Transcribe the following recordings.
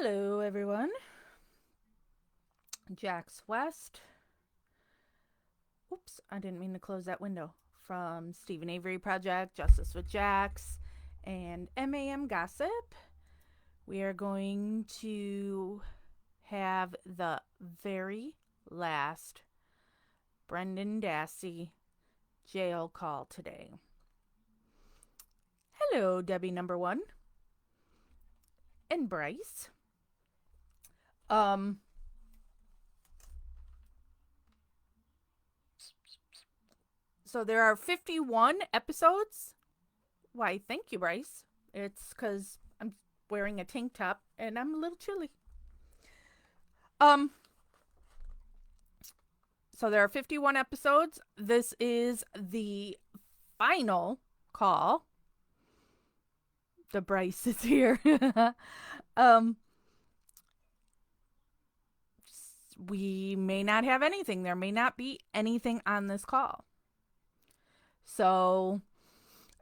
Hello, everyone. Jax West. Oops, I didn't mean to close that window. From Stephen Avery Project, Justice with Jax, and MAM Gossip. We are going to have the very last Brendan Dassey jail call today. Hello, Debbie number one. And Bryce. So there are 51 episodes. Why, thank you, Bryce. It's because I'm wearing a tank top and I'm a little chilly. So there are 51 episodes. This is the final call. The Bryce is here. We may not have anything. There may not be anything on this call. So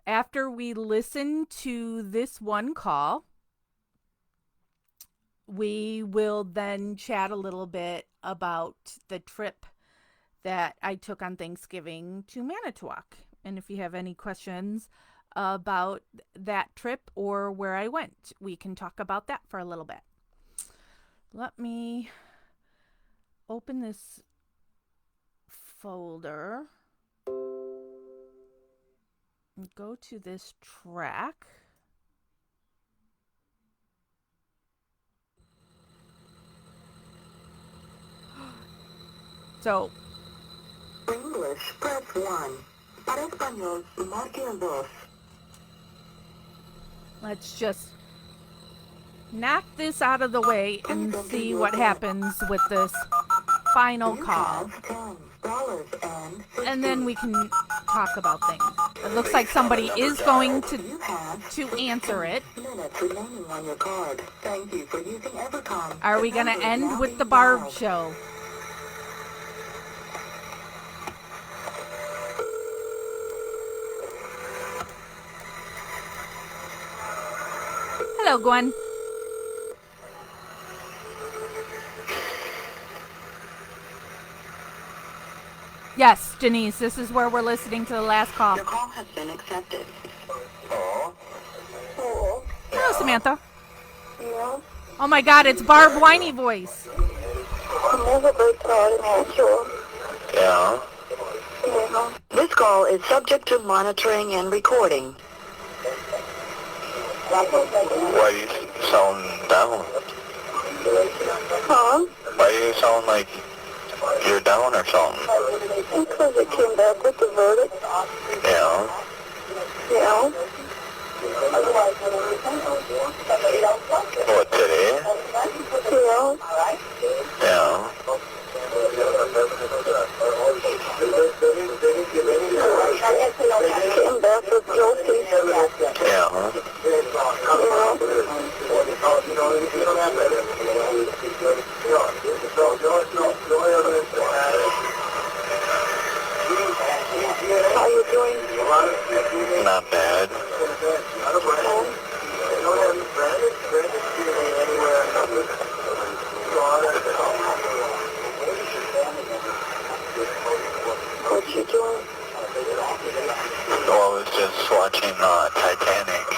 after we listen to this one call, we will then chat a little bit about the trip that I took on Thanksgiving to Manitowoc. And if you have any questions about that trip or where I went, we can talk about that for a little bit. Let me open this folder. Go to this track. So, English, press 1. Para español, marque el 2. let's just knock this out of the way and see what happens with this final call. And then we can talk about things. It looks like somebody is going to answer it. Are we going to end with the Barb show? Hello, Gwen. Yes, Denise, this is where we're listening to the last call. Your call has been accepted. Hello, Samantha. Yeah. Oh my God, it's Barb Whiny voice. Yeah. This call is subject to monitoring and recording. Why do you sound down? Huh? Why do you sound like you're down or something? Because it came back with the verdict. Yeah. Yeah. What, today? Yeah. Yeah. Came back with guilty. Yeah. How you doing? Not bad. What you doing? Well, I was just watching Titanic.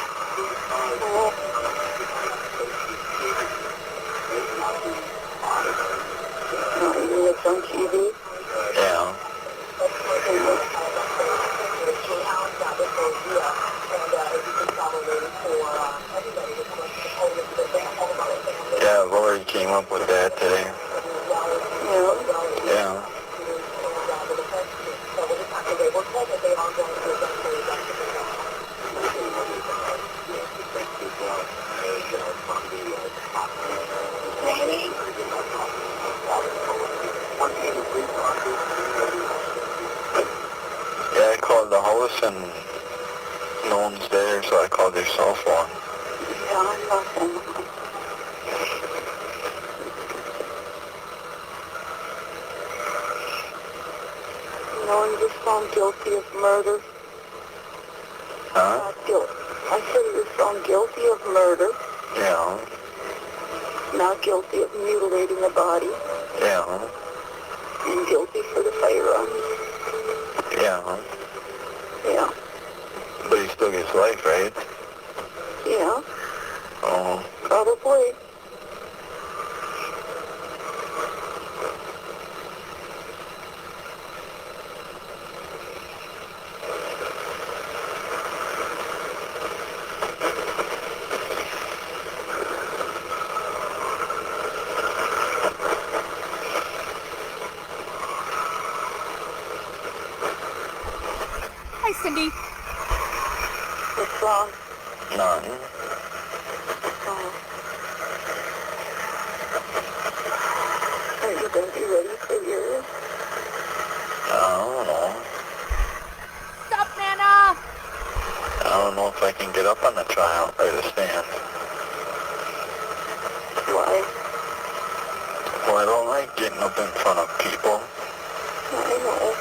You was on TV? Yeah. Yeah, Lori came up with that today. Yeah. Yeah. Yeah, I called the house and no one's there, so I called their cell phone. Yeah, nothing. No one was found guilty of murder. Huh? I said he was found guilty of murder. Yeah. Not guilty of mutilating a body. Yeah. And guilty for the firearms. Yeah. Yeah. But he still gets life, right? Yeah. Oh. Probably. Hi, Cindy. What's wrong? None. Oh. Are you going to be ready for yours? I don't know. Stop, Nana! I don't know if I can get up on the trial or the stand. Why? Well, I don't like getting up in front of people. I know.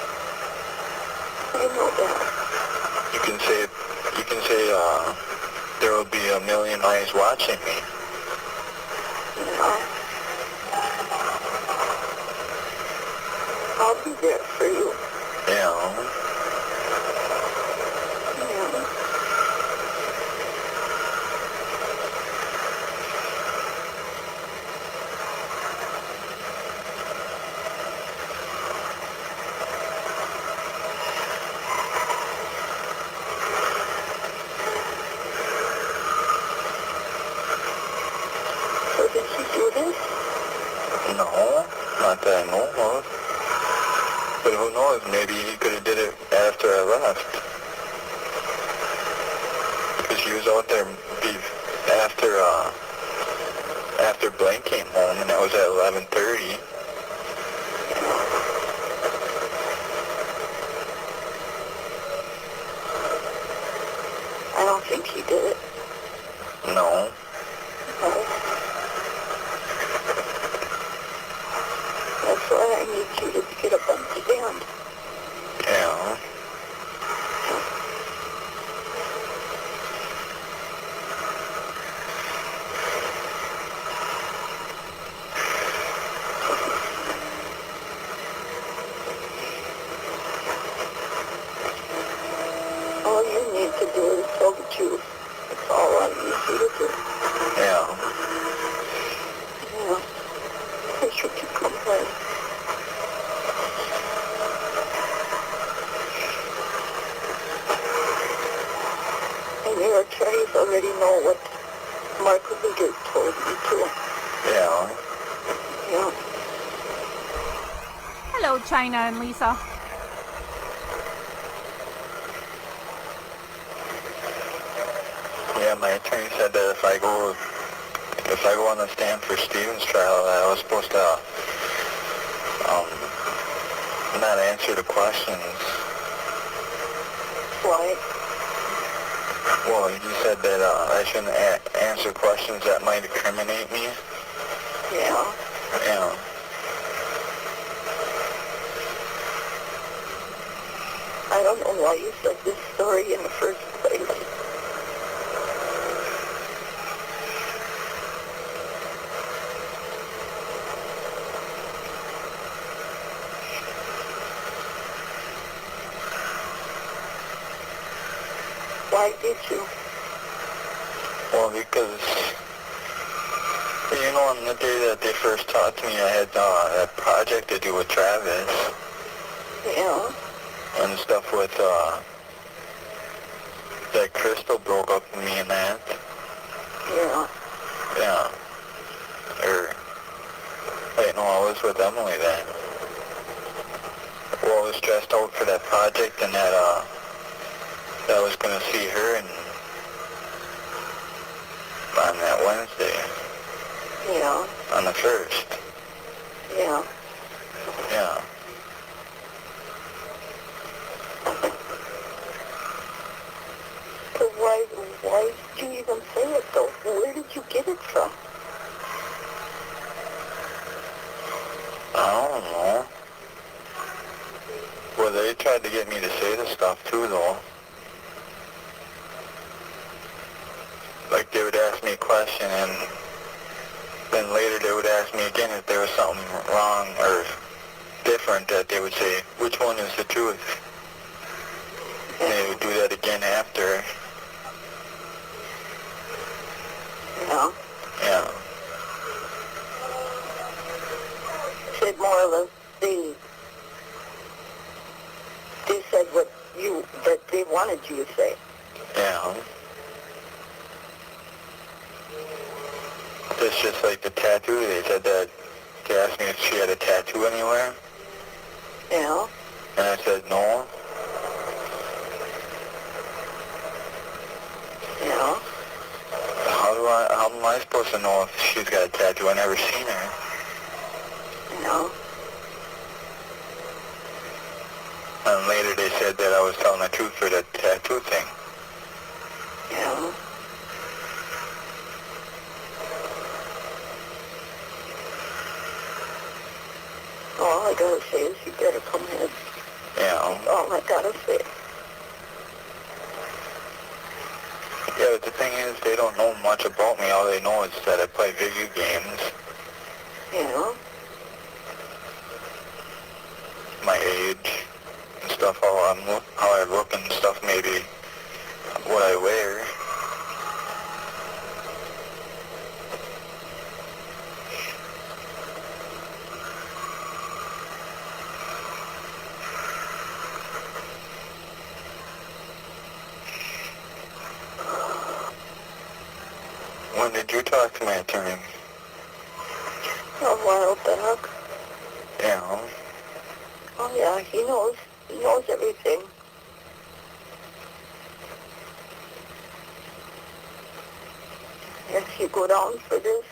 I know that. You can say, there will be a million eyes watching me. Yeah. I'll be there for you. Yeah. Yeah. So did she do this? No, not that I know of. But who knows, maybe he could have did it after I left. Because he was out there after Blaine came home, and that was at 11:30. I don't think he did it. No. No. That's why I need you to get up on the stand. Yeah. All you need to do is tell the truth. That's all I need you to do. Yeah. Yeah. I should you come home. And your attorneys already know what Mark Leader told me to. Yeah. Yeah. Hello, China and Lisa. Yeah, my attorney said that if I go on the stand for Steven's trial, that I was supposed to not answer the questions. Why? Well, he said that I shouldn't answer questions that might incriminate me. Yeah. Yeah. I don't know why you said this story in the first place. Why did you? Well, because, you know, on the day that they first talked to me, I had that project to do with Travis Yeah. and stuff with, that Crystal broke up with me and that. Yeah. Yeah. Wait, no, I was with Emily then. Well, I was stressed out for that project and that I was going to see her on that Wednesday. Yeah. On the 1st. Yeah. Yeah. So why did you even say it though? Where did you get it from? I don't know. Well, they tried to get me to say the stuff too, though. Like, they would ask me a question, and Then later they would ask me again if there was something wrong or different, that they would say, which one is the truth? And they would do that again after. Yeah. Yeah. Said more or less they said that they wanted you to say. Yeah. It's just like the tattoo. They said that they asked me if she had a tattoo anywhere, Yeah. and I said no. Yeah. How am I supposed to know if she's got a tattoo? I never seen her. No. And later they said that I was telling the truth for the tattoo thing. Yeah. All I gotta say is you better come in. Yeah. All I gotta say. Yeah, but the thing is, they don't know much about me. All they know is that I play video games, Yeah. my age, and stuff, how I look and stuff, maybe what I wear. When did you talk to my attorney? A while back. Yeah. Oh yeah, he knows. He knows everything. If you go down for this,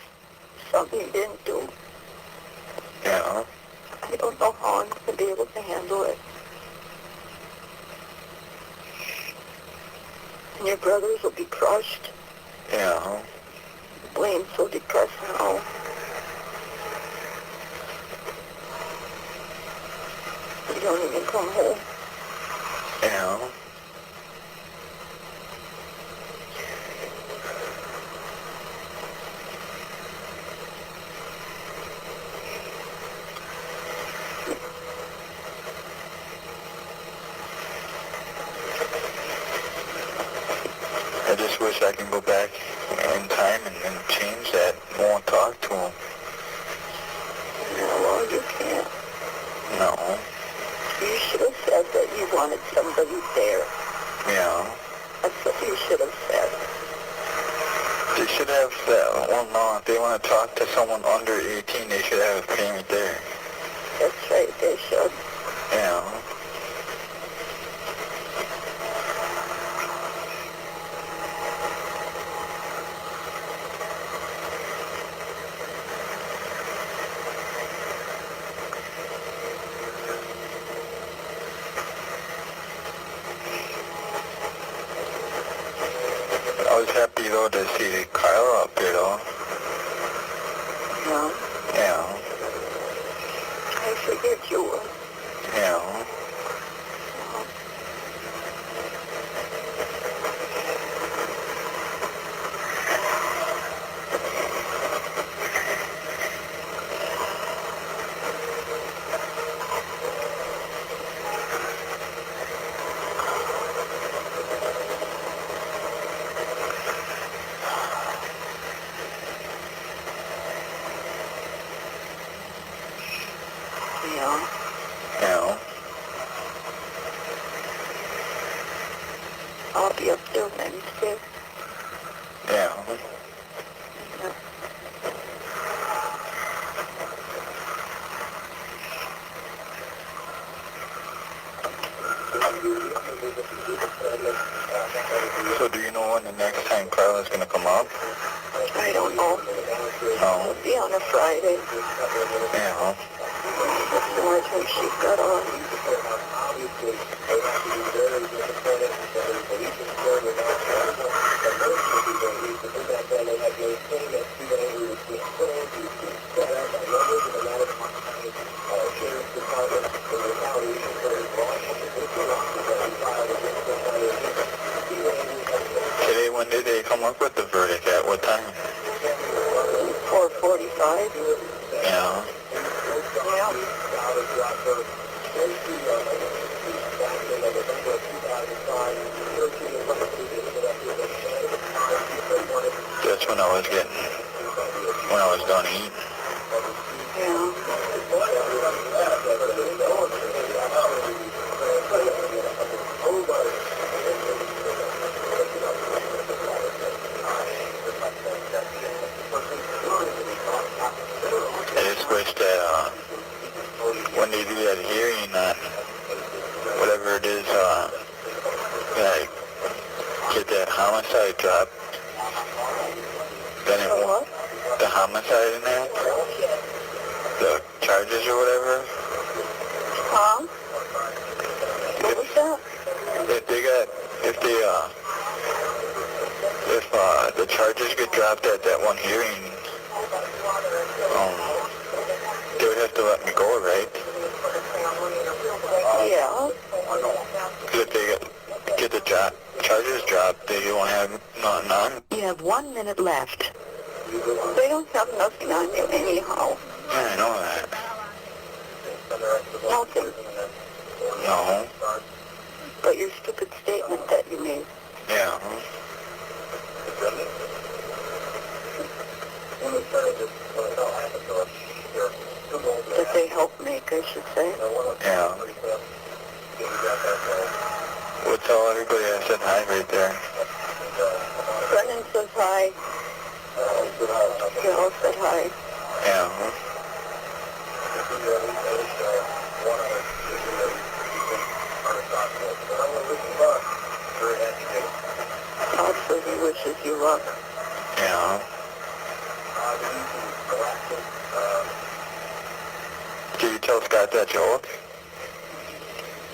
something you didn't do, Yeah. I don't know how I'm going to be able to handle it. And your brothers will be crushed. Yeah. Blaine's so depressed now. He don't even come home. Yeah. I just wish I can go back in time and change that. Won't talk to him. No, well, you can't. No. You should have said that you wanted somebody there. Yeah. That's what you should have said. They should have that. Well, no, if they want to talk to someone under 18, they should have a parent there. That's right, they should. Yeah. I was happy, though, to see Carla up here, though. No, Yeah. I figured you would. Yeah. Yeah. Yeah. I'll be up there Wednesday. Yeah. Yeah. So do you know when the next time Carla's going to come up? I don't know. No. It'll be on a Friday. Yeah. That's the only time she got on. Today, when did they come up with the verdict? At what time? 4 or 45. Yeah. Yeah. That's when I was done eating. Yeah. I just wish that, when they do that hearing on whatever it is, like, get that homicide drop, then it The won't, what? the homicide in there, the charges or whatever, Huh? What was that? if the charges get dropped at that one hearing, they would have to let me go, right? Yeah. 'Cause if they get the charges dropped, they won't have nothing on. You have 1 minute left. They don't have nothing on you anyhow. Yeah, I know that. Nothing. No. But your stupid statement that you made. Yeah. That they helped make, I should say. Yeah. Well, tell everybody I said hi right there. Brennan says hi. Carol said hi. Yeah. Todd says he wishes you luck. Yeah. Did you tell Scott that joke?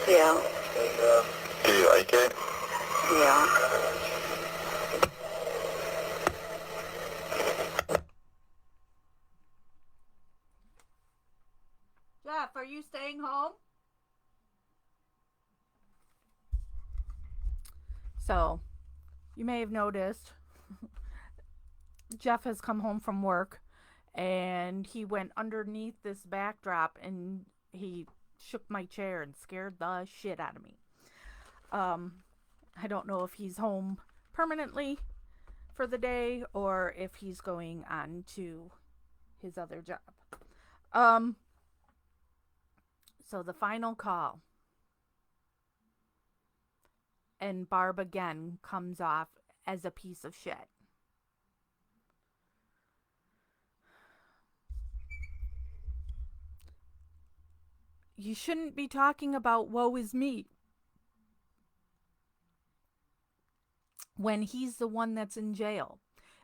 Yeah. Do you like it? Yeah. Jeff, are you staying home? So, you may have noticed Jeff has come home from work and he went underneath this backdrop and he shook my chair and scared the shit out of me. I don't know if he's home permanently for the day or if he's going on to his other job. So the final call. And Barb again comes off as a piece of shit. You shouldn't be talking about woe is me when he's the one that's in jail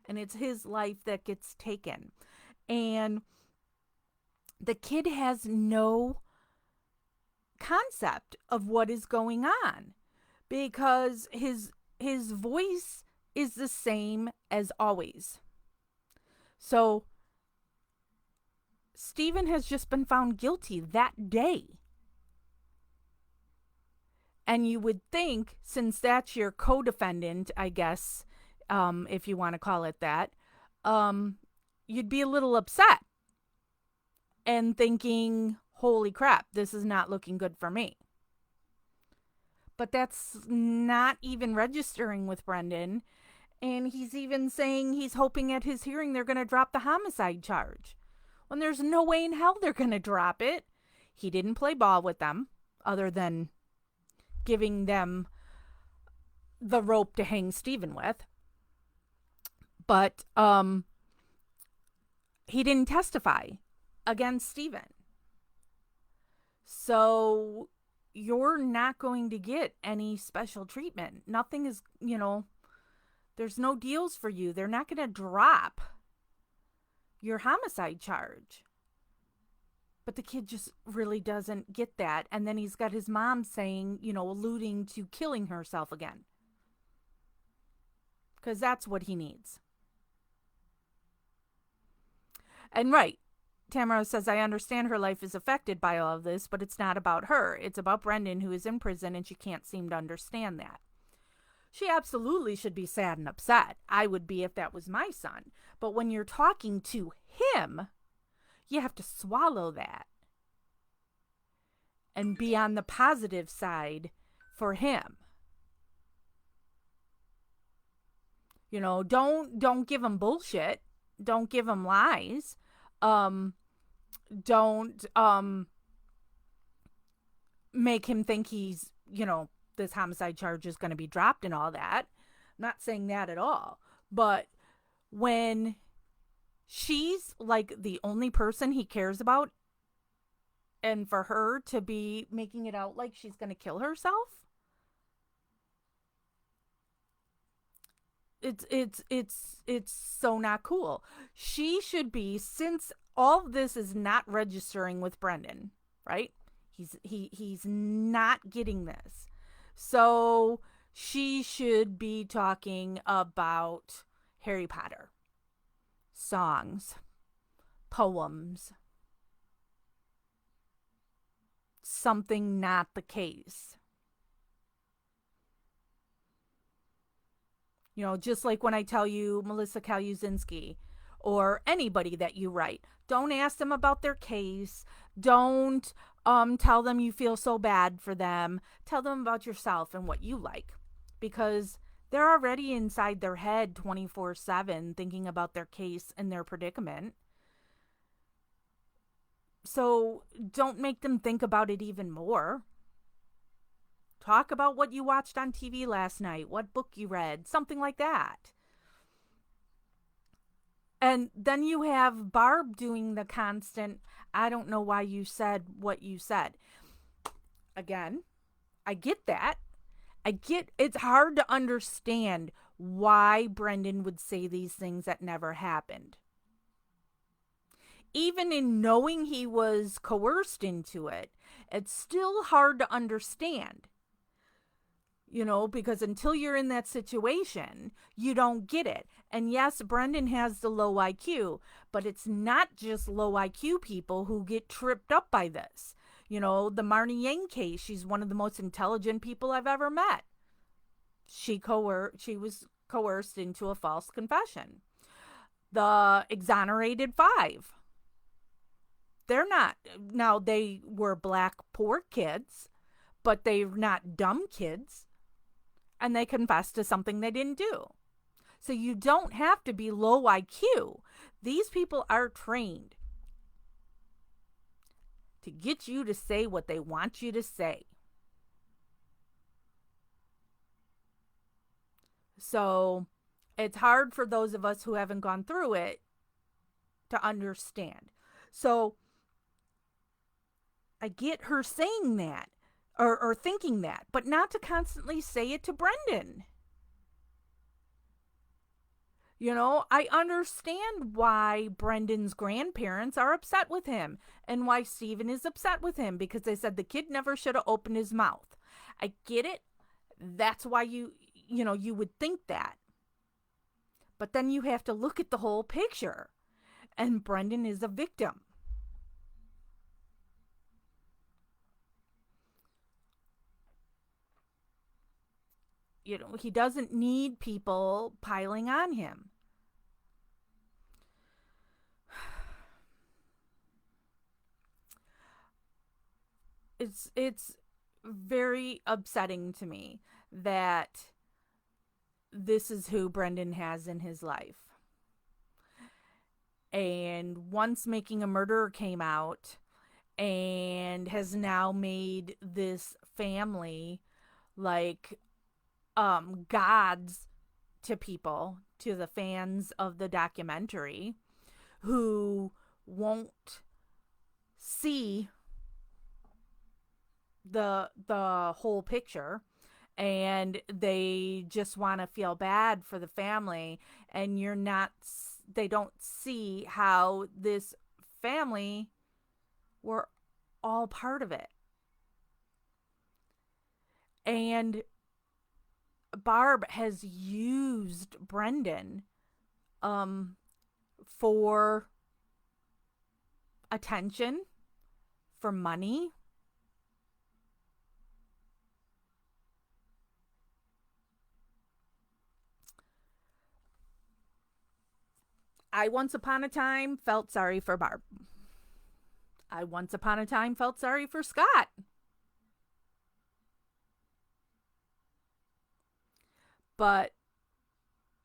and it's his life that gets taken. And the kid has no concept of what is going on because his voice is the same as always. So Stephen has just been found guilty that day. And you would think, since that's your co-defendant, I guess, if you want to call it that, you'd be a little upset and thinking, holy crap, this is not looking good for me. But that's not even registering with Brendan. And he's even saying he's hoping at his hearing they're going to drop the homicide charge. When there's no way in hell they're going to drop it. He didn't play ball with them, other than giving them the rope to hang Stephen with. But he didn't testify against Stephen. So you're not going to get any special treatment. Nothing is, there's no deals for you. They're not going to drop your homicide charge. But the kid just really doesn't get that. And then he's got his mom saying, alluding to killing herself again. Because that's what he needs. And right, Tamara says, I understand her life is affected by all of this, but it's not about her. It's about Brendan, who is in prison, and she can't seem to understand that. She absolutely should be sad and upset. I would be if that was my son. But when you're talking to him, you have to swallow that and be on the positive side for him. You know, don't give him bullshit. Don't give him lies. Don't make him think he's, this homicide charge is going to be dropped and all that. I'm not saying that at all. But when she's like the only person he cares about, and for her to be making it out like she's going to kill herself, it's so not cool. She should be, since all this is not registering with Brendan, right? He's not getting this. So she should be talking about Harry Potter, songs, poems. Something not the case. You know, just like when I tell you Melissa Kaluzinski or anybody that you write, don't ask them about their case. Don't tell them you feel so bad for them. Tell them about yourself and what you like, because they're already inside their head 24/7 thinking about their case and their predicament. So don't make them think about it even more. Talk about what you watched on TV last night, what book you read, something like that. And then you have Barb doing the constant, I don't know why you said what you said. Again, I get that. It's hard to understand why Brendan would say these things that never happened. Even in knowing he was coerced into it, it's still hard to understand. You know, because until you're in that situation, you don't get it. And yes, Brendan has the low IQ, but it's not just low IQ people who get tripped up by this. You know, the Marnie Yang case, she's one of the most intelligent people I've ever met. She was coerced into a false confession. The exonerated 5. They're not, now they were black poor kids, but they're not dumb kids. And they confessed to something they didn't do. So you don't have to be low IQ. These people are trained to get you to say what they want you to say. So it's hard for those of us who haven't gone through it to understand. So I get her saying that. Or thinking that, but not to constantly say it to Brendan. You know, I understand why Brendan's grandparents are upset with him and why Stephen is upset with him, because they said the kid never should have opened his mouth. I get it. That's why you would think that. But then you have to look at the whole picture. And Brendan is a victim. You know, he doesn't need people piling on him. It's very upsetting to me that this is who Brendan has in his life. And once Making a Murderer came out and has now made this family like gods to people, to the fans of the documentary, who won't see the whole picture, and they just want to feel bad for the family, and they don't see how this family were all part of it. And Barb has used Brendan for attention, for money. I once upon a time felt sorry for Barb. I once upon a time felt sorry for Scott. But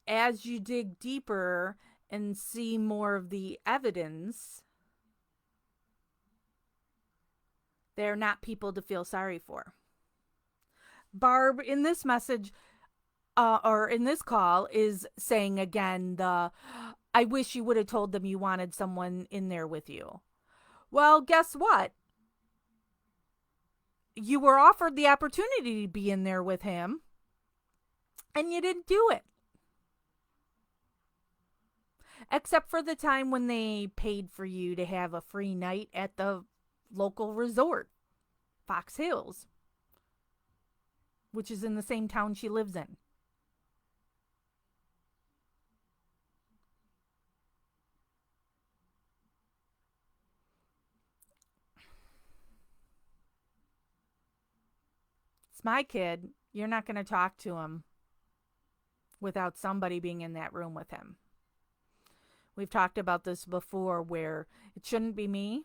as you dig deeper and see more of the evidence, they're not people to feel sorry for. Barb, in this message, or in this call, is saying again, I wish you would have told them you wanted someone in there with you. Well, guess what? You were offered the opportunity to be in there with him, and you didn't do it. Except for the time when they paid for you to have a free night at the local resort, Fox Hills, which is in the same town she lives in. It's my kid. You're not going to talk to him without somebody being in that room with him. We've talked about this before, where it shouldn't be me.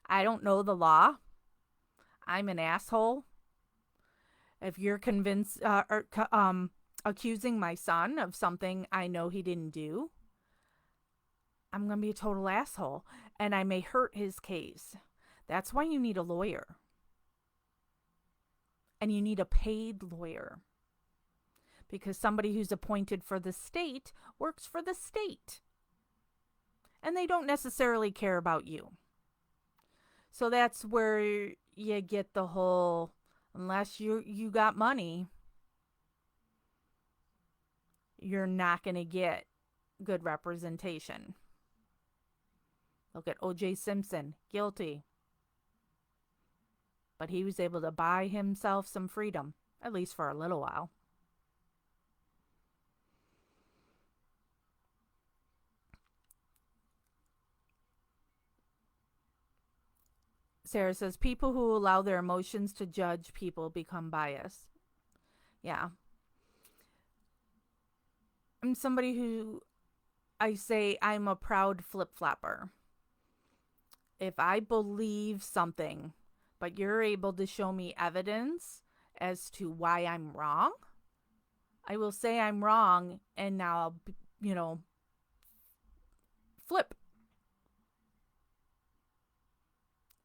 I don't know the law. I'm an asshole. If you're convinced accusing my son of something I know he didn't do, I'm going to be a total asshole, and I may hurt his case. That's why you need a lawyer. And you need a paid lawyer. Because somebody who's appointed for the state works for the state. And they don't necessarily care about you. So that's where you get the whole, unless you got money, you're not going to get good representation. Look at O.J. Simpson, guilty. But he was able to buy himself some freedom, at least for a little while. Sarah says, people who allow their emotions to judge people become biased. Yeah. I'm somebody who, I say I'm a proud flip-flopper. If I believe something, but you're able to show me evidence as to why I'm wrong, I will say I'm wrong, and now I'll, flip.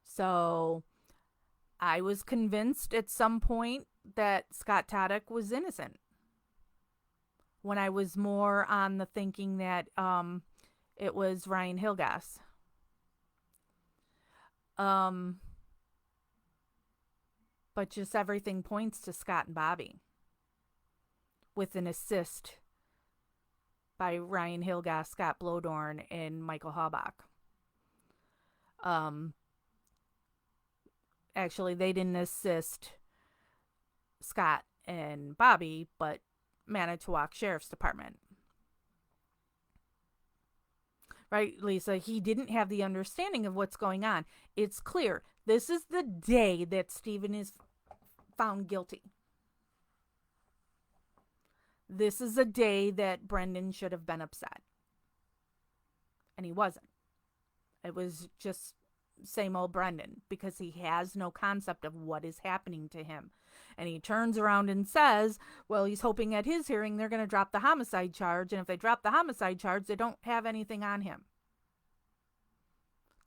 So I was convinced at some point that Scott Taddock was innocent, when I was more on the thinking that it was Ryan Hilgas. But just everything points to Scott and Bobby, with an assist by Ryan Hilgas, Scott Blodorn, and Michael Habach. Actually, they didn't assist Scott and Bobby, but Manitowoc Sheriff's Department. Right, Lisa? He didn't have the understanding of what's going on. It's clear. This is the day that Stephen is found guilty. This is a day that Brendan should have been upset. And he wasn't. It was just same old Brendan, because he has no concept of what is happening to him. And he turns around and says, well, he's hoping at his hearing they're going to drop the homicide charge. And if they drop the homicide charge, they don't have anything on him.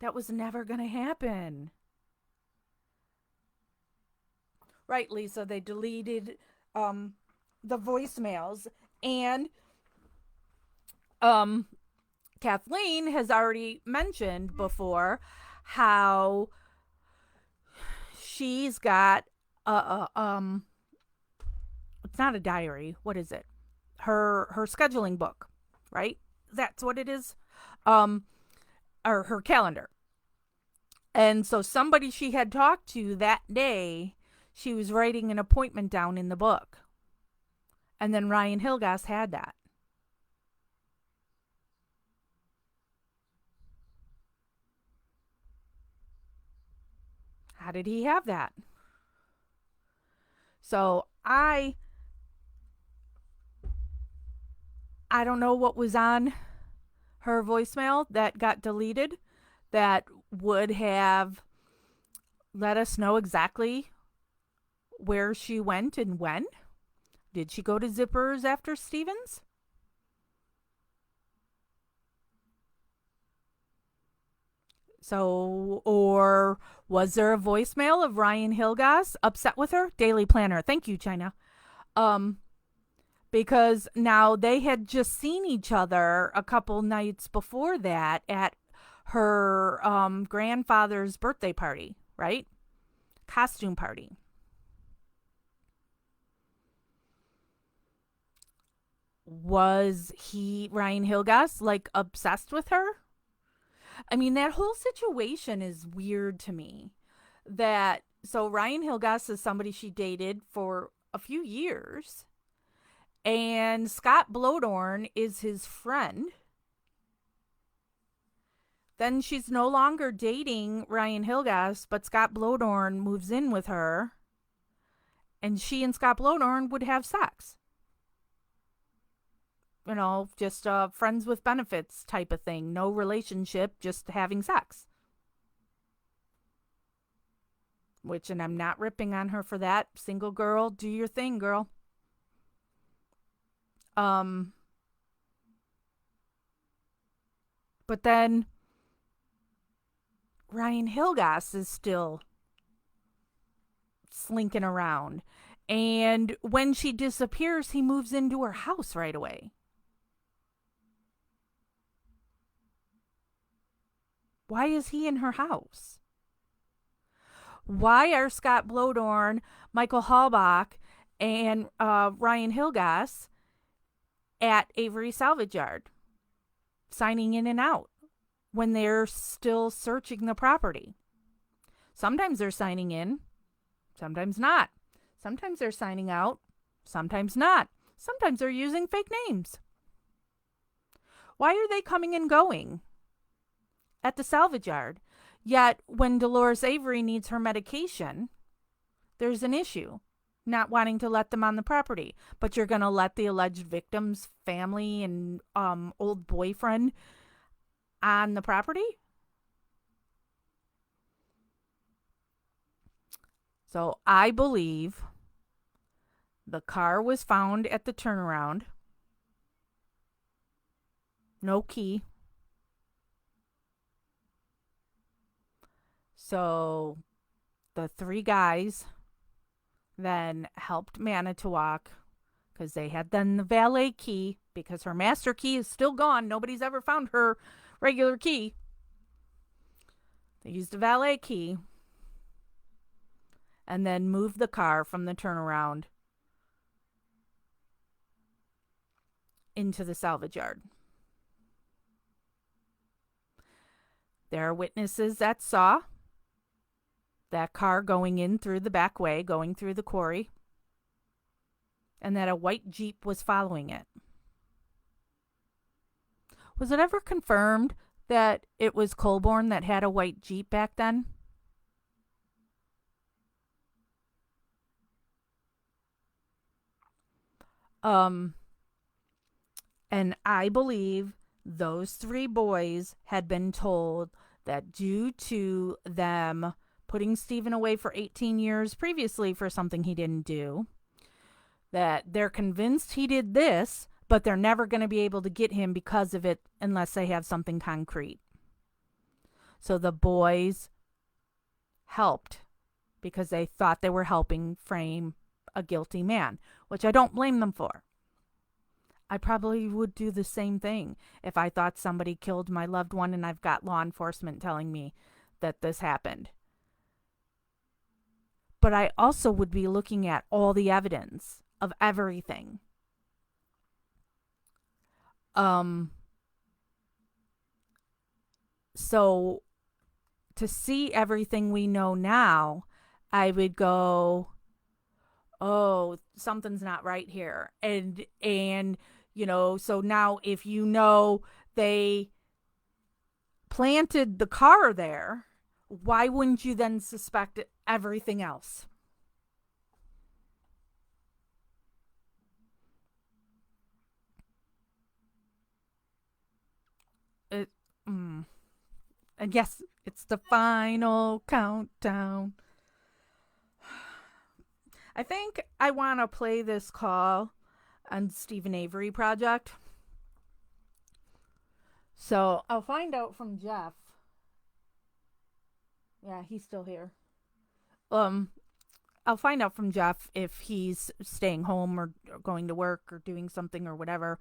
That was never going to happen. Right, Lisa? They deleted the voicemails. And Kathleen has already mentioned before how she's got it's not a diary. What is it? Her scheduling book, right? That's what it is. Or her calendar. And so somebody she had talked to that day, she was writing an appointment down in the book. And then Ryan Hilgas had that. How did he have that? So I don't know what was on her voicemail that got deleted that would have let us know exactly where she went and when? Did she go to Zippers after Stevens? So, or was there a voicemail of Ryan Hilgas upset with her? Daily Planner. Thank you, China. Um, because now they had just seen each other a couple nights before that at her grandfather's birthday party, right? Costume party. Was Ryan Hilgas, like obsessed with her? I mean, that whole situation is weird to me. So Ryan Hilgas is somebody she dated for a few years, and Scott Blodorn is his friend. Then she's no longer dating Ryan Hilgas, but Scott Blodorn moves in with her, and she and Scott Blodorn would have sex. You know, just friends with benefits type of thing. No relationship, just having sex. And I'm not ripping on her for that. Single girl, do your thing, girl. But then Ryan Hilgas is still slinking around. And when she disappears, he moves into her house right away. Why is he in her house? Why are Scott Blodorn, Michael Halbach, and Ryan Hilgas at Avery Salvage Yard signing in and out when they're still searching the property? Sometimes they're signing in, sometimes not. Sometimes they're signing out, sometimes not. Sometimes they're using fake names. Why are they coming and going at the salvage yard? Yet when Dolores Avery needs her medication, there's an issue not wanting to let them on the property. But you're going to let the alleged victim's family and old boyfriend on the property? So I believe the car was found at the turnaround. No key. So the three guys then helped Manitowoc because they had then the valet key, because her master key is still gone. Nobody's ever found her regular key. They used a valet key and then moved the car from the turnaround into the salvage yard. There are witnesses that saw that car going in through the back way, going through the quarry, and that a white Jeep was following it. Was it ever confirmed that it was Colborne that had a white Jeep back then? And I believe those three boys had been told that due to them putting Stephen away for 18 years previously for something he didn't do, that they're convinced he did this, but they're never going to be able to get him because of it unless they have something concrete. So the boys helped because they thought they were helping frame a guilty man, which I don't blame them for. I probably would do the same thing if I thought somebody killed my loved one and I've got law enforcement telling me that this happened. But I also would be looking at all the evidence of everything. So to see everything we know now, I would go, oh, something's not right here. And you know, so now if you know they planted the car there, why wouldn't you then suspect everything else? And yes, it's the final countdown. I think I want to play this call on Stephen Avery Project. So I'll find out from Jeff. Yeah, he's still here. I'll find out from Jeff if he's staying home or going to work or doing something or whatever.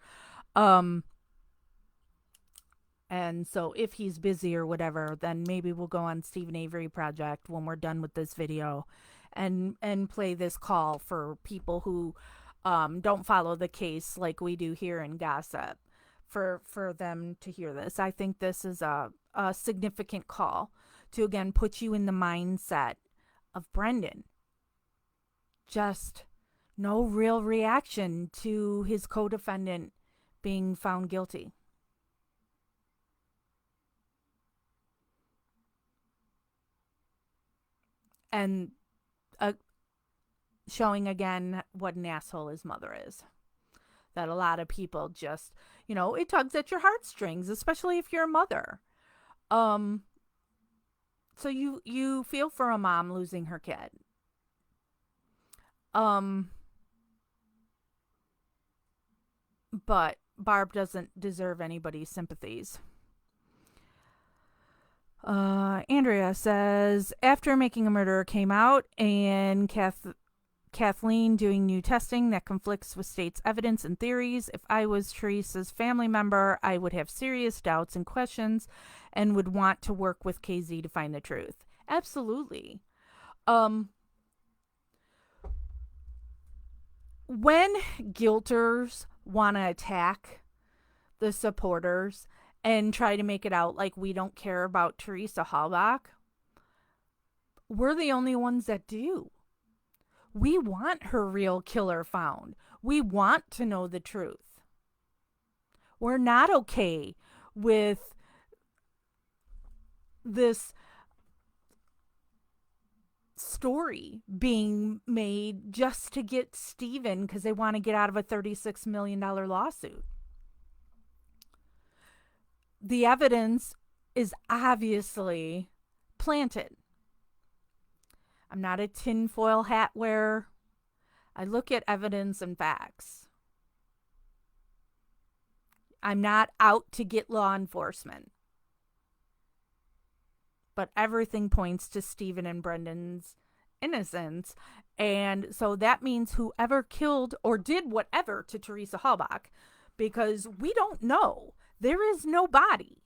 And so if he's busy or whatever, then maybe we'll go on Stephen Avery Project when we're done with this video and play this call for people who don't follow the case like we do here in Gossip, for them to hear this. I think this is a significant call to, again, put you in the mindset of Brendan. Just no real reaction to his co-defendant being found guilty. And showing again what an asshole his mother is. That a lot of people just, it tugs at your heartstrings, especially if you're a mother. So you feel for a mom losing her kid. But Barb doesn't deserve anybody's sympathies. Andrea says, after Making a Murderer came out and Kathleen doing new testing that conflicts with state's evidence and theories, if I was Teresa's family member, I would have serious doubts and questions and would want to work with KZ to find the truth. Absolutely. When guilters want to attack the supporters and try to make it out like we don't care about Teresa Halbach, we're the only ones that do. We want her real killer found. We want to know the truth. We're not okay with this story being made just to get Stephen because they want to get out of a $36 million lawsuit. The evidence is obviously planted. I'm not a tinfoil hat wearer. I look at evidence and facts. I'm not out to get law enforcement. But everything points to Stephen and Brendan's innocence. And so that means whoever killed or did whatever to Teresa Halbach, because we don't know. There is no body.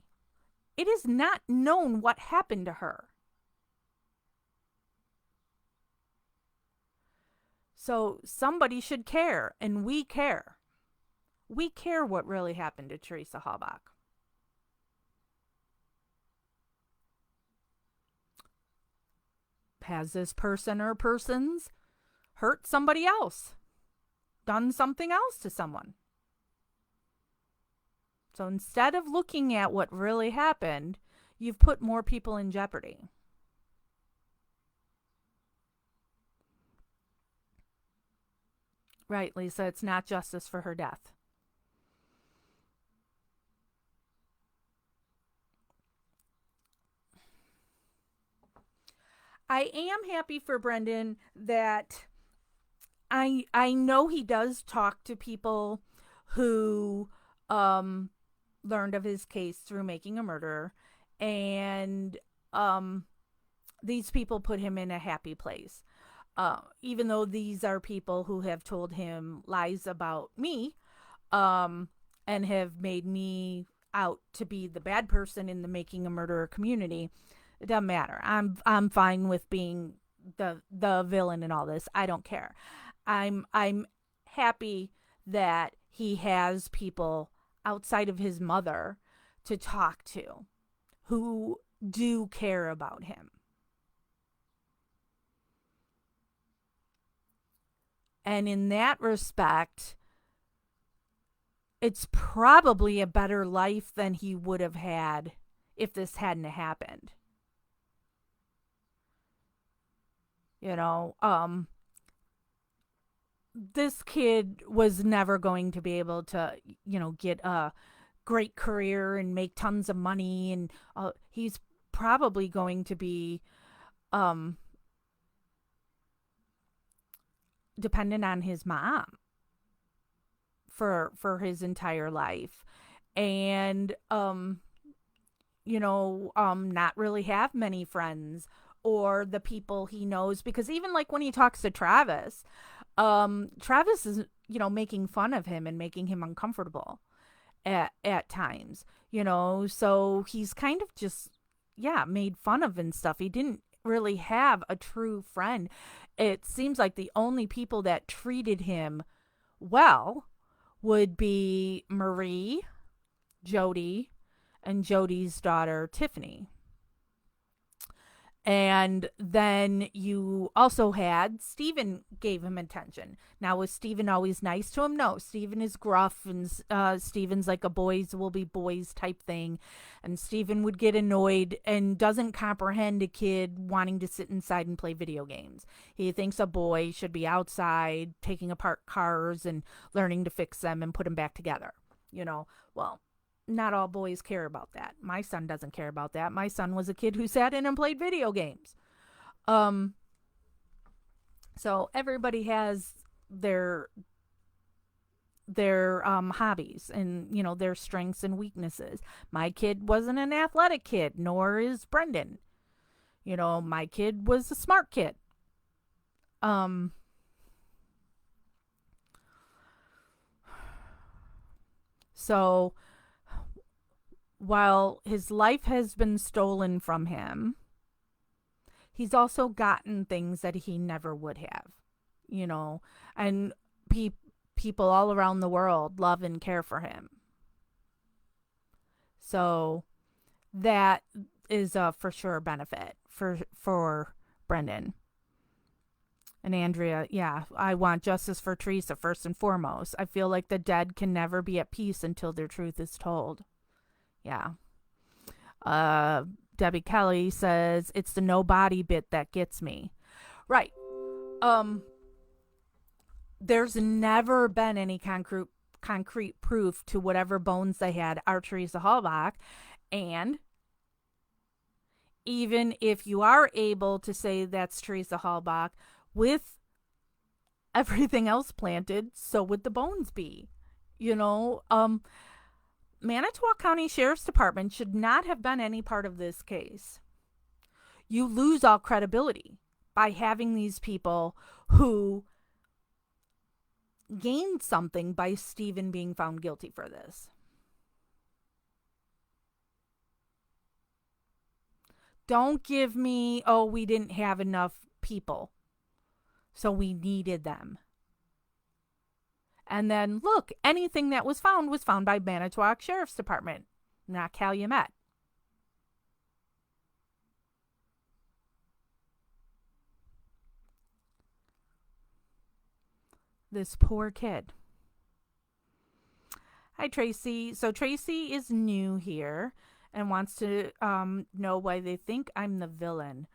It is not known what happened to her. So somebody should care, and we care. We care what really happened to Teresa Halbach. Has this person or persons hurt somebody else? Done something else to someone? So instead of looking at what really happened, you've put more people in jeopardy. Right, Lisa, it's not justice for her death. I am happy for Brendan that I know he does talk to people who learned of his case through Making a Murderer, and these people put him in a happy place. Even though these are people who have told him lies about me, and have made me out to be the bad person in the Making a Murderer community, it doesn't matter. I'm fine with being the villain in all this. I don't care. I'm happy that he has people outside of his mother to talk to who do care about him. And in that respect, it's probably a better life than he would have had if this hadn't happened. This kid was never going to be able to, get a great career and make tons of money. And he's probably going to be dependent on his mom for his entire life, and not really have many friends or the people he knows, because even like when he talks to Travis, Travis is, making fun of him and making him uncomfortable at times, so he's kind of just, made fun of and stuff. He didn't really have a true friend. It seems like the only people that treated him well would be Marie, Jody, and Jody's daughter, Tiffany. And then you also had Steven gave him attention. Now, was Steven always nice to him? No, Steven is gruff, and Steven's like a boys will be boys type thing. And Steven would get annoyed and doesn't comprehend a kid wanting to sit inside and play video games. He thinks a boy should be outside taking apart cars and learning to fix them and put them back together. Well, not all boys care about that. My son doesn't care about that. My son was a kid who sat in and played video games. So everybody has their hobbies and, their strengths and weaknesses. My kid wasn't an athletic kid, nor is Brendan. My kid was a smart kid. So while his life has been stolen from him, he's also gotten things that he never would have, and people all around the world love and care for him. So that is a for sure benefit for Brendan. And Andrea, I want justice for Teresa first and foremost. I feel like the dead can never be at peace until their truth is told. Yeah. Debbie Kelly says, it's the no body bit that gets me. Right. There's never been any concrete proof to whatever bones they had are Teresa Halbach. And even if you are able to say that's Teresa Halbach, with everything else planted, so would the bones be. Manitowoc County Sheriff's Department should not have been any part of this case. You lose all credibility by having these people who gained something by Steven being found guilty for this. Don't give me, we didn't have enough people, so we needed them. And then, look, anything that was found by Manitowoc Sheriff's Department, not Calumet. This poor kid. Hi, Tracy. So Tracy is new here and wants to know why they think I'm the villain.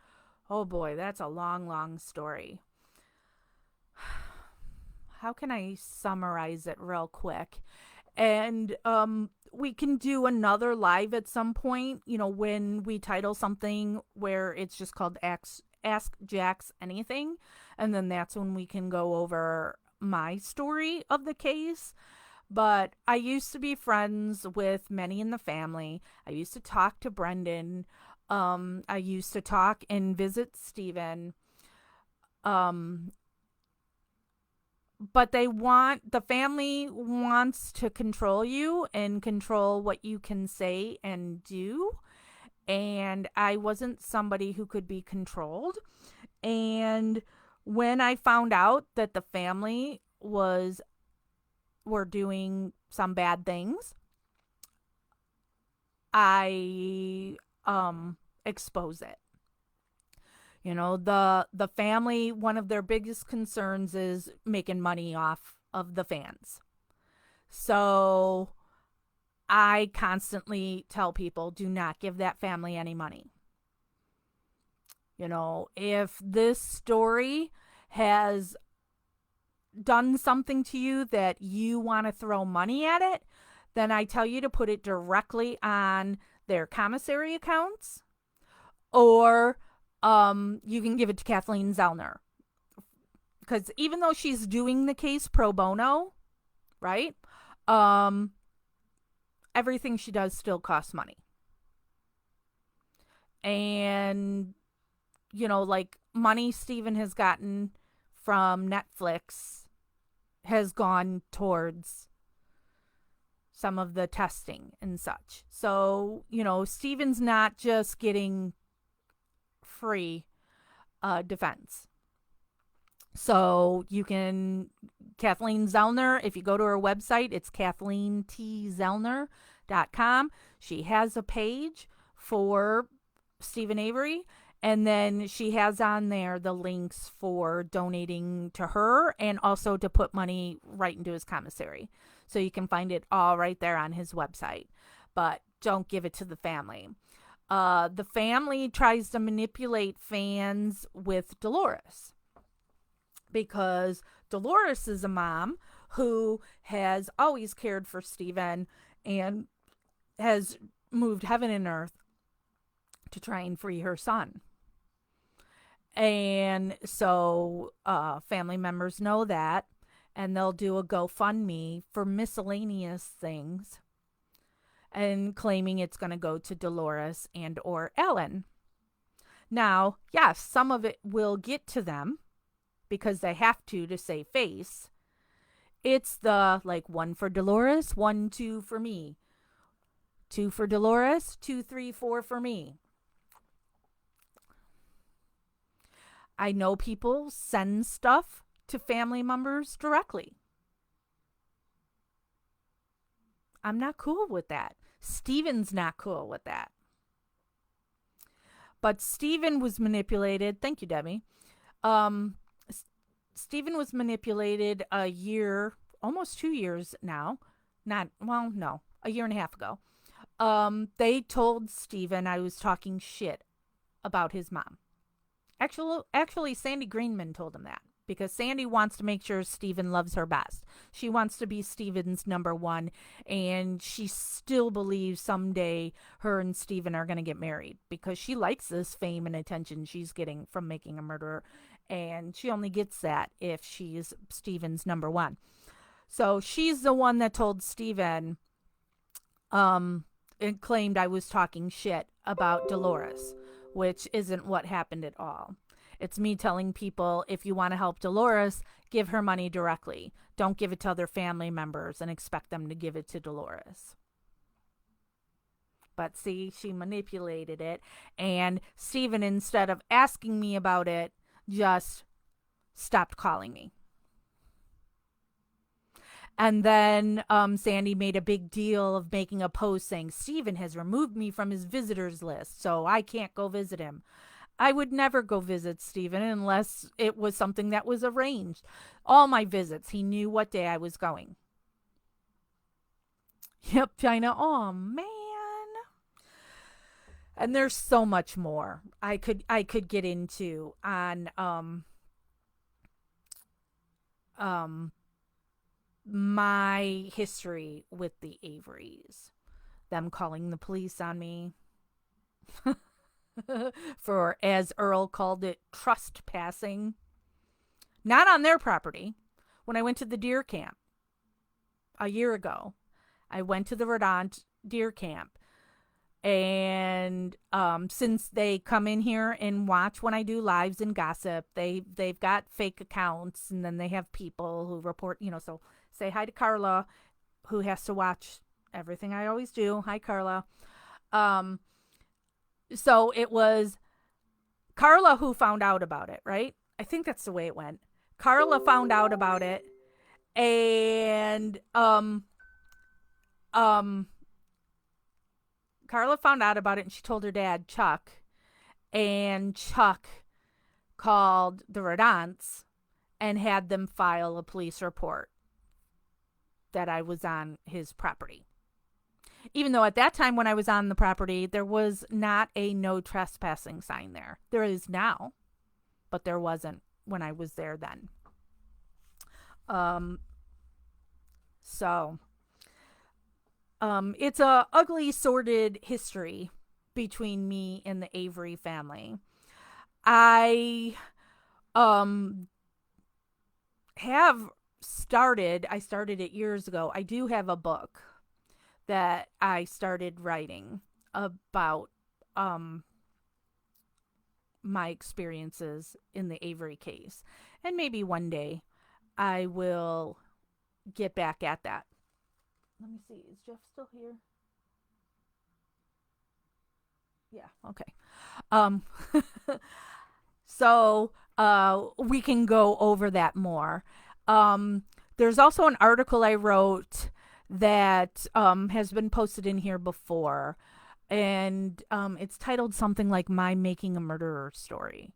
Oh boy, that's a long, long story. How can I summarize it real quick? And we can do another live at some point, when we title something where it's just called Ask Jax Anything. And then that's when we can go over my story of the case. But I used to be friends with many in the family. I used to talk to Brendan. I used to talk and visit Steven. But the family wants to control you and control what you can say and do. And I wasn't somebody who could be controlled. And when I found out that the family were doing some bad things, I expose it. The family, one of their biggest concerns is making money off of the fans. So I constantly tell people, do not give that family any money. If this story has done something to you that you want to throw money at it, then I tell you to put it directly on their commissary accounts or you can give it to Kathleen Zellner. Because even though she's doing the case pro bono, right? Everything she does still costs money. And, like money Steven has gotten from Netflix has gone towards some of the testing and such. So, Steven's not just getting free defense. So you can, Kathleen Zellner, if you go to her website, it's KathleenTZellner.com. She has a page for Steven Avery, and then she has on there the links for donating to her and also to put money right into his commissary. So you can find it all right there on his website, but don't give it to the family. The family tries to manipulate fans with Dolores, because Dolores is a mom who has always cared for Steven and has moved heaven and earth to try and free her son. And so family members know that, and they'll do a GoFundMe for miscellaneous things and claiming it's going to go to Dolores and or Ellen. Now, yes, some of it will get to them, because they have to save face. It's the, like, 1 for Dolores, 1, 2 for me. 2 for Dolores, 2, 3, 4 for me. I know people send stuff to family members directly. I'm not cool with that. Steven's not cool with that. But Steven was manipulated. Thank you, Debbie. Steven was manipulated a year, almost 2 years now. A year and a half ago. They told Steven I was talking shit about his mom. Actually, Sandy Greenman told him that, because Sandy wants to make sure Steven loves her best. She wants to be Steven's number one, and she still believes someday her and Steven are going to get married, because she likes this fame and attention she's getting from making a murderer. And she only gets that if she's Steven's number one. So she's the one that told Steven and claimed I was talking shit about Dolores, which isn't what happened at all. It's me telling people, if you want to help Dolores, give her money directly. Don't give it to other family members and expect them to give it to Dolores. But see, she manipulated it. And Steven, instead of asking me about it, just stopped calling me. And then Sandy made a big deal of making a post saying, Steven has removed me from his visitors list, so I can't go visit him. I would never go visit Steven unless it was something that was arranged. All my visits, he knew what day I was going. Yep, China. Oh, man. And there's so much more I could get into on my history with the Averys. Them calling the police on me for, as Earl called it, trespassing. Not on their property. When I went to the deer camp a year ago, I went to the Verdant deer camp. And since they come in here and watch when I do lives and gossip, they've got fake accounts, and then they have people who report, so say hi to Carla, who has to watch everything I always do. Hi, Carla. So it was Carla who found out about it, right? I think that's the way it went. Carla found out about it, and Carla found out about it, and she told her dad, Chuck, and Chuck called the Verdants and had them file a police report that I was on his property. Even though at that time when I was on the property, there was not a no trespassing sign there. There is now, but there wasn't when I was there then. It's a ugly, sordid history between me and the Avery family. I I started it years ago. I do have a book that I started writing about my experiences in the Avery case. And maybe one day I will get back at that. Let me see. Is Jeff still here? Yeah, okay. Um so we can go over that more. There's also an article I wrote that has been posted in here before, and it's titled something like My Making a Murderer Story,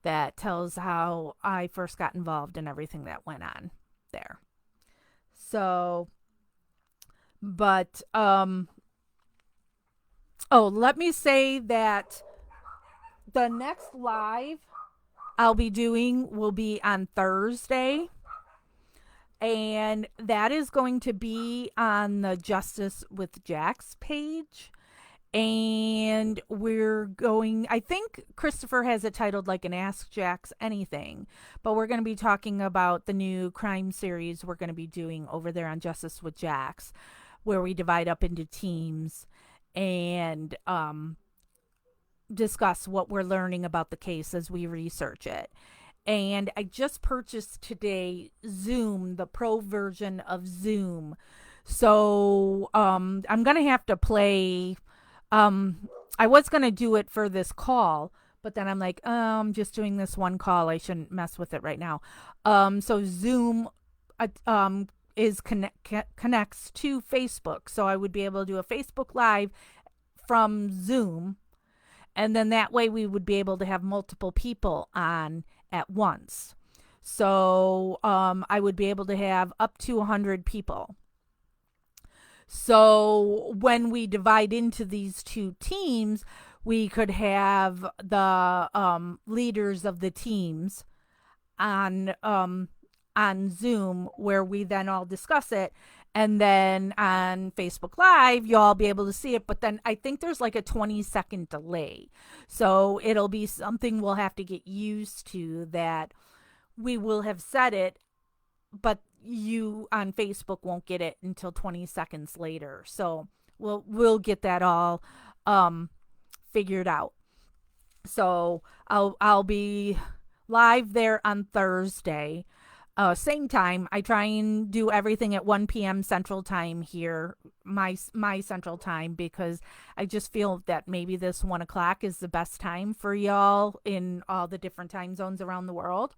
that tells how I first got involved in everything that went on there. So, but let me say that the next live I'll be doing will be on Thursday. And that is going to be on the Justice with Jax page. And I think Christopher has it titled like an Ask Jax Anything. But we're going to be talking about the new crime series we're going to be doing over there on Justice with Jax, where we divide up into teams and discuss what we're learning about the case as we research it. And I just purchased today Zoom, the pro version of Zoom. So I'm going to have to play. I was going to do it for this call, but then I'm like, I'm just doing this one call. I shouldn't mess with it right now. So Zoom connects to Facebook. So I would be able to do a Facebook Live from Zoom. And then that way we would be able to have multiple people on at once. So I would be able to have up to 100 people. So when we divide into these two teams, we could have the leaders of the teams on Zoom, where we then all discuss it. And then on Facebook Live, you'll all be able to see it. But then I think there's like a 20-second delay. So it'll be something we'll have to get used to, that we will have said it, but you on Facebook won't get it until 20 seconds later. So we'll get that all figured out. So I'll be live there on Thursday. Same time. I try and do everything at 1 p.m. Central Time here, my Central Time, because I just feel that maybe this 1 o'clock is the best time for y'all in all the different time zones around the world.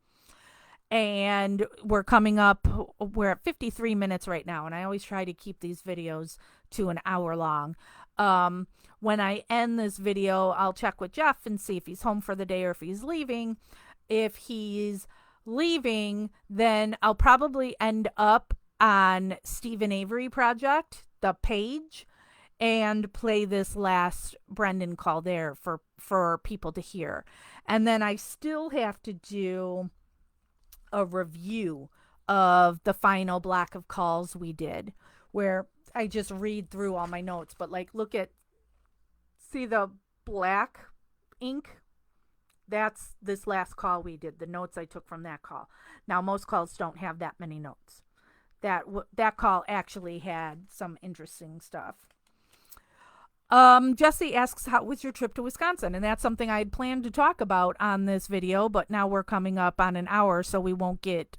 And we're at 53 minutes right now, and I always try to keep these videos to an hour long. When I end this video, I'll check with Jeff and see if he's home for the day or if he's leaving. If he's leaving, then I'll probably end up on Stephen Avery Project, the page, and play this last Brendan call there for people to hear. And then I still have to do a review of the final block of calls we did, where I just read through all my notes. But like, see the black ink? That's this last call we did, the notes I took from that call. Now, most calls don't have that many notes. That call actually had some interesting stuff. Jesse asks, how was your trip to Wisconsin? And that's something I had planned to talk about on this video, but now we're coming up on an hour, so we won't get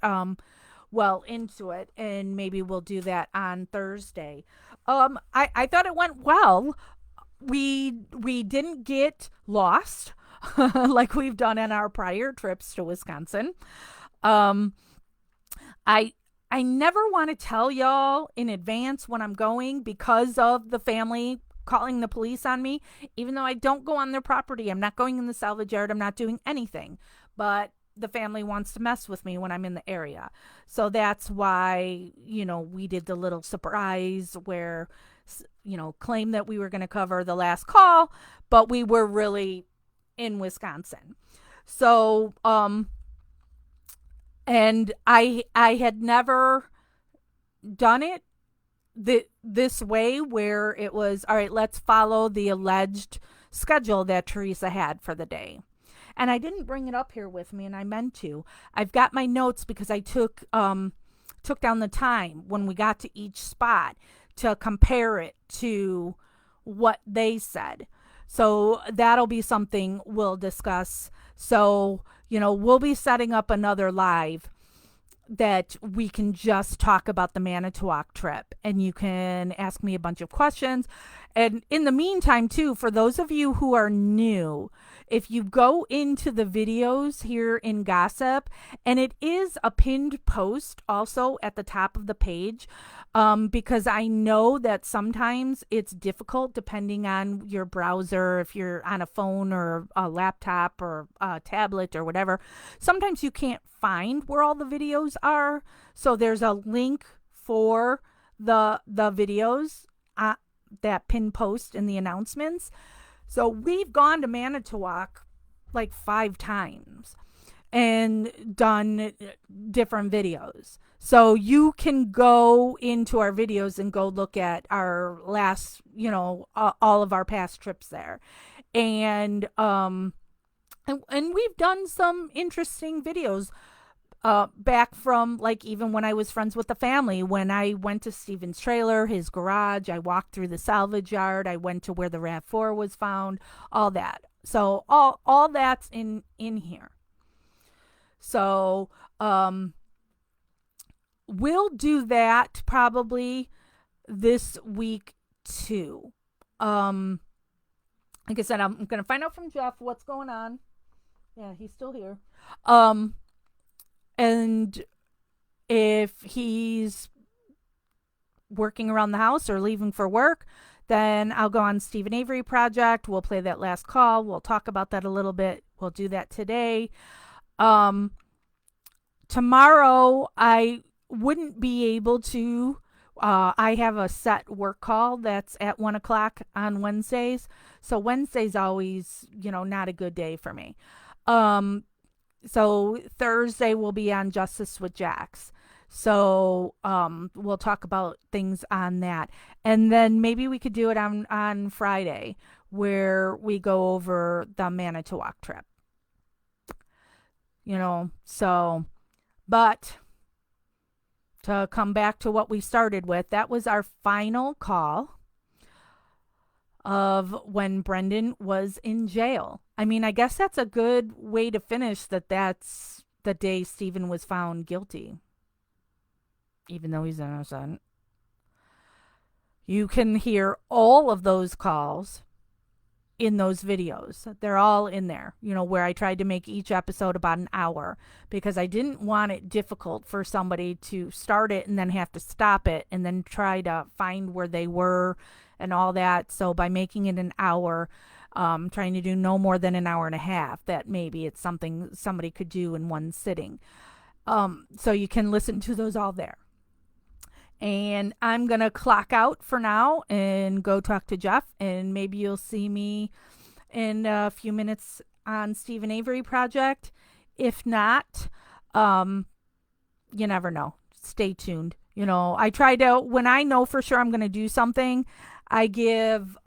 well into it, and maybe we'll do that on Thursday. I thought it went well. We didn't get lost like we've done in our prior trips to Wisconsin. I never want to tell y'all in advance when I'm going, because of the family calling the police on me. Even though I don't go on their property, I'm not going in the salvage yard, I'm not doing anything, but the family wants to mess with me when I'm in the area. So that's why, we did the little surprise where, claim that we were going to cover the last call, but we were really in Wisconsin. So, and I had never done it this way, where it was, all right, let's follow the alleged schedule that Teresa had for the day. And I didn't bring it up here with me, and I meant to. I've got my notes because I took down the time when we got to each spot to compare it to what they said. So that'll be something we'll discuss. So, we'll be setting up another live that we can just talk about the Manitowoc trip, and you can ask me a bunch of questions. And in the meantime, too, for those of you who are new, if you go into the videos here in Gossip, and it is a pinned post also at the top of the page, because I know that sometimes it's difficult depending on your browser, if you're on a phone or a laptop or a tablet or whatever. Sometimes you can't find where all the videos are. So there's a link for the videos, that pin post in the announcements. So we've gone to Manitowoc like 5 times and done different videos. So you can go into our videos and go look at our last, all of our past trips there. And we've done some interesting videos back from, like, even when I was friends with the family, when I went to Steven's trailer, his garage, I walked through the salvage yard, I went to where the RAV4 was found, all that. So all that's in here. So we'll do that probably this week too. Like I said, I'm going to find out from Jeff what's going on. Yeah, he's still here. And if he's working around the house or leaving for work, then I'll go on Stephen Avery Project. We'll play that last call. We'll talk about that a little bit. We'll do that today. Tomorrow, I wouldn't be able to. I have a set work call that's at 1 o'clock on Wednesdays. So Wednesday's always, not a good day for me. So Thursday will be on Justice with Jax. So we'll talk about things on that. And then maybe we could do it on Friday, where we go over the Manitowoc trip. But to come back to what we started with, that was our final call of when Brendan was in jail. I mean, I guess that's a good way to finish that. That's the day Stephen was found guilty, even though he's innocent. You can hear all of those calls in those videos. They're all in there, where I tried to make each episode about an hour, because I didn't want it difficult for somebody to start it and then have to stop it and then try to find where they were and all that. So by making it an hour, trying to do no more than an hour and a half, that maybe it's something somebody could do in one sitting. So you can listen to those all there. And I'm going to clock out for now and go talk to Jeff, and maybe you'll see me in a few minutes on Stephen Avery Project. If not, you never know. Stay tuned. I try to, when I know for sure I'm going to do something, I give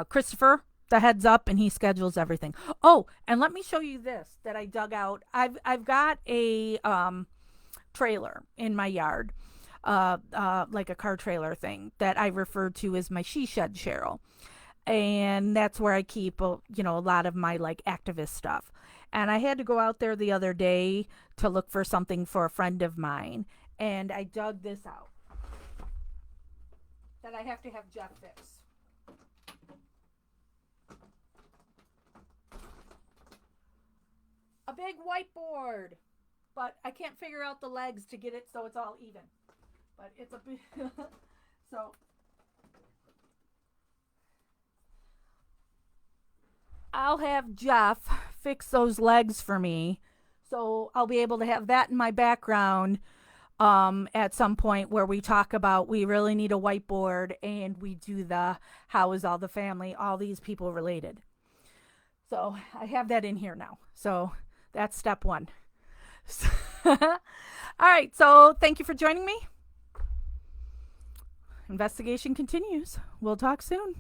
Christopher the heads up, and he schedules everything. Oh, and let me show you this that I dug out. I've got a trailer in my yard, like a car trailer thing that I refer to as my she shed, Cheryl, and that's where I keep a lot of my like activist stuff. And I had to go out there the other day to look for something for a friend of mine, and I dug this out that I have to have Jeff fix. A big whiteboard, but I can't figure out the legs to get it so it's all even. But it's a big so I'll have Jeff fix those legs for me, so I'll be able to have that in my background at some point where we talk about we really need a whiteboard, and we do the how is all the family, all these people related. So I have that in here now. So that's step 1. All right, so thank you for joining me. Investigation continues. We'll talk soon.